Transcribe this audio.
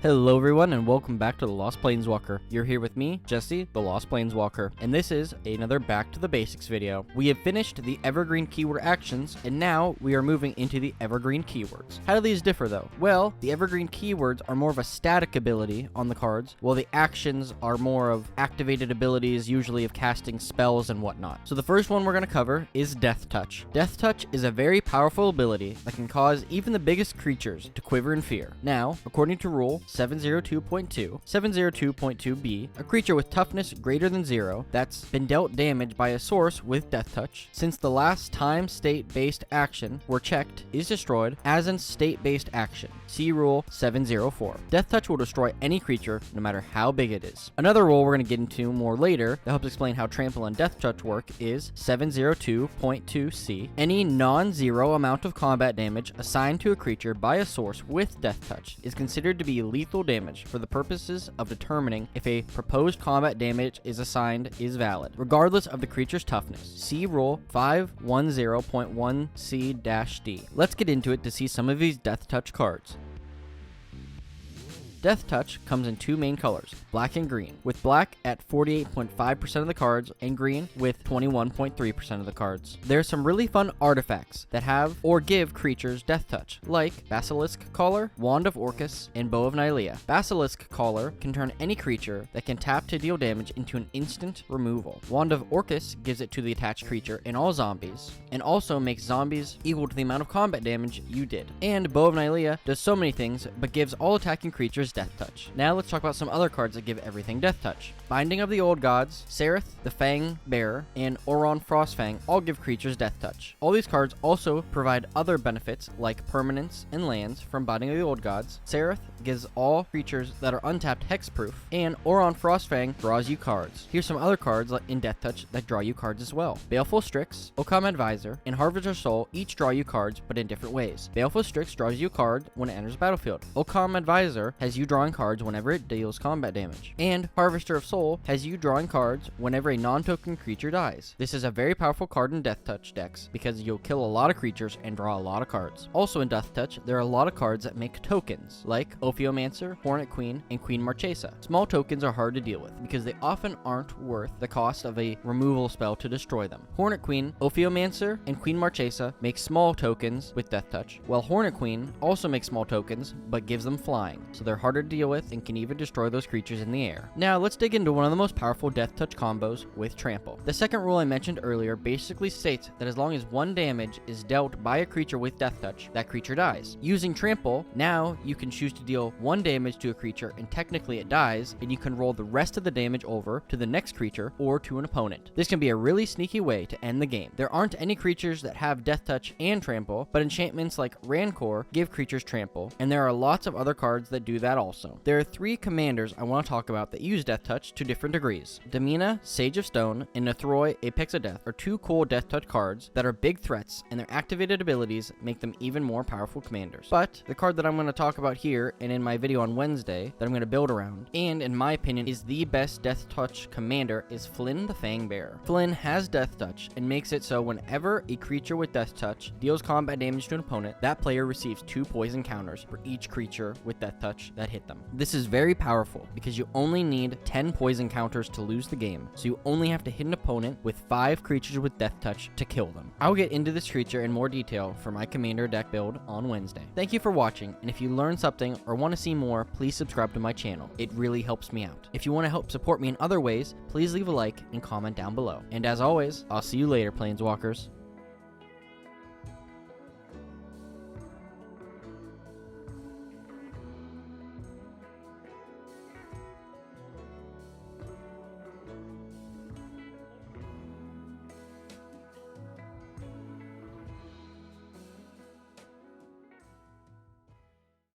Hello everyone and welcome back to The Lost Planeswalker. You're here with me, Jesse, The Lost Planeswalker, and this is another Back to the Basics video. We have finished the Evergreen keyword actions, and now we are moving into the Evergreen keywords. How do these differ though? Well, the Evergreen keywords are more of a static ability on the cards, while the actions are more of activated abilities, usually of casting spells and whatnot. So the first one we're going to cover is Deathtouch. Deathtouch is a very powerful ability that can cause even the biggest creatures to quiver in fear. Now, according to rule 702.2b, a creature with toughness greater than 0 that's been dealt damage by a source with Deathtouch since the last time state-based action were checked is destroyed as in state-based action. See rule 704. Deathtouch will destroy any creature no matter how big it is. Another rule we're going to get into more later that helps explain how Trample and Deathtouch work is 702.2c. Any non-zero amount of combat damage assigned to a creature by a source with Deathtouch is considered to be lethal damage for the purposes of determining if a proposed combat damage is assigned is valid, regardless of the creature's toughness. See rule 510.1c-d. Let's get into it to see some of these Deathtouch cards. Deathtouch comes in two main colors, black and green, with black at 48.5% of the cards and green with 21.3% of the cards. There's some really fun artifacts that have or give creatures Deathtouch, like Basilisk Collar, Wand of Orcus, and Bow of Nylea. Basilisk Collar can turn any creature that can tap to deal damage into an instant removal. Wand of Orcus gives it to the attached creature and all zombies, and also makes zombies equal to the amount of combat damage you did. And Bow of Nylea does so many things, but gives all attacking creatures Deathtouch. Now let's talk about some other cards that give everything Deathtouch. Binding of the Old Gods, Sereth, the Fang Bearer, and Oron Frostfang all give creatures Deathtouch. All these cards also provide other benefits like permanence and lands from Binding of the Old Gods. Sereth gives all creatures that are untapped hexproof, and Oron Frostfang draws you cards. Here's some other cards in Deathtouch that draw you cards as well. Baleful Strix, Okam Advisor, and Harvester Soul each draw you cards, but in different ways. Baleful Strix draws you a card when it enters the battlefield. Okam Advisor has you drawing cards whenever it deals combat damage. And Harvester of Soul has you drawing cards whenever a non-token creature dies. This is a very powerful card in Deathtouch decks because you'll kill a lot of creatures and draw a lot of cards. Also in Deathtouch, there are a lot of cards that make tokens, like Ophiomancer, Hornet Queen, and Queen Marchesa. Small tokens are hard to deal with because they often aren't worth the cost of a removal spell to destroy them. Hornet Queen, Ophiomancer, and Queen Marchesa make small tokens with Deathtouch, while Hornet Queen also makes small tokens but gives them flying, so they're harder to deal with and can even destroy those creatures in the air. Now let's dig into one of the most powerful Deathtouch combos with Trample. The second rule I mentioned earlier basically states that as long as one damage is dealt by a creature with Deathtouch, that creature dies. Using Trample, now you can choose to deal one damage to a creature and technically it dies, and you can roll the rest of the damage over to the next creature or to an opponent. This can be a really sneaky way to end the game. There aren't any creatures that have Deathtouch and Trample, but enchantments like Rancor give creatures Trample, and there are lots of other cards that do that also. There are three commanders I want to talk about that use Deathtouch to different degrees. Damina, Sage of Stone, and Nethroi, Apex of Death are two cool Deathtouch cards that are big threats, and their activated abilities make them even more powerful commanders. But the card that I'm going to talk about here and in my video on Wednesday that I'm going to build around, and in my opinion is the best Deathtouch commander, is Flynn the Fang Bearer. Flynn has Deathtouch and makes it so whenever a creature with Deathtouch deals combat damage to an opponent, that player receives 2 poison counters for each creature with Deathtouch that hit them. This is very powerful because you only need 10 poison counters to lose the game, so you only have to hit an opponent with 5 creatures with Deathtouch to kill them. I'll get into this creature in more detail for my commander deck build on Wednesday. Thank you for watching, and if you learned something or want to see more, please subscribe to my channel. It really helps me out. If you want to help support me in other ways, please leave a like and comment down below. And as always, I'll see you later, Planeswalkers.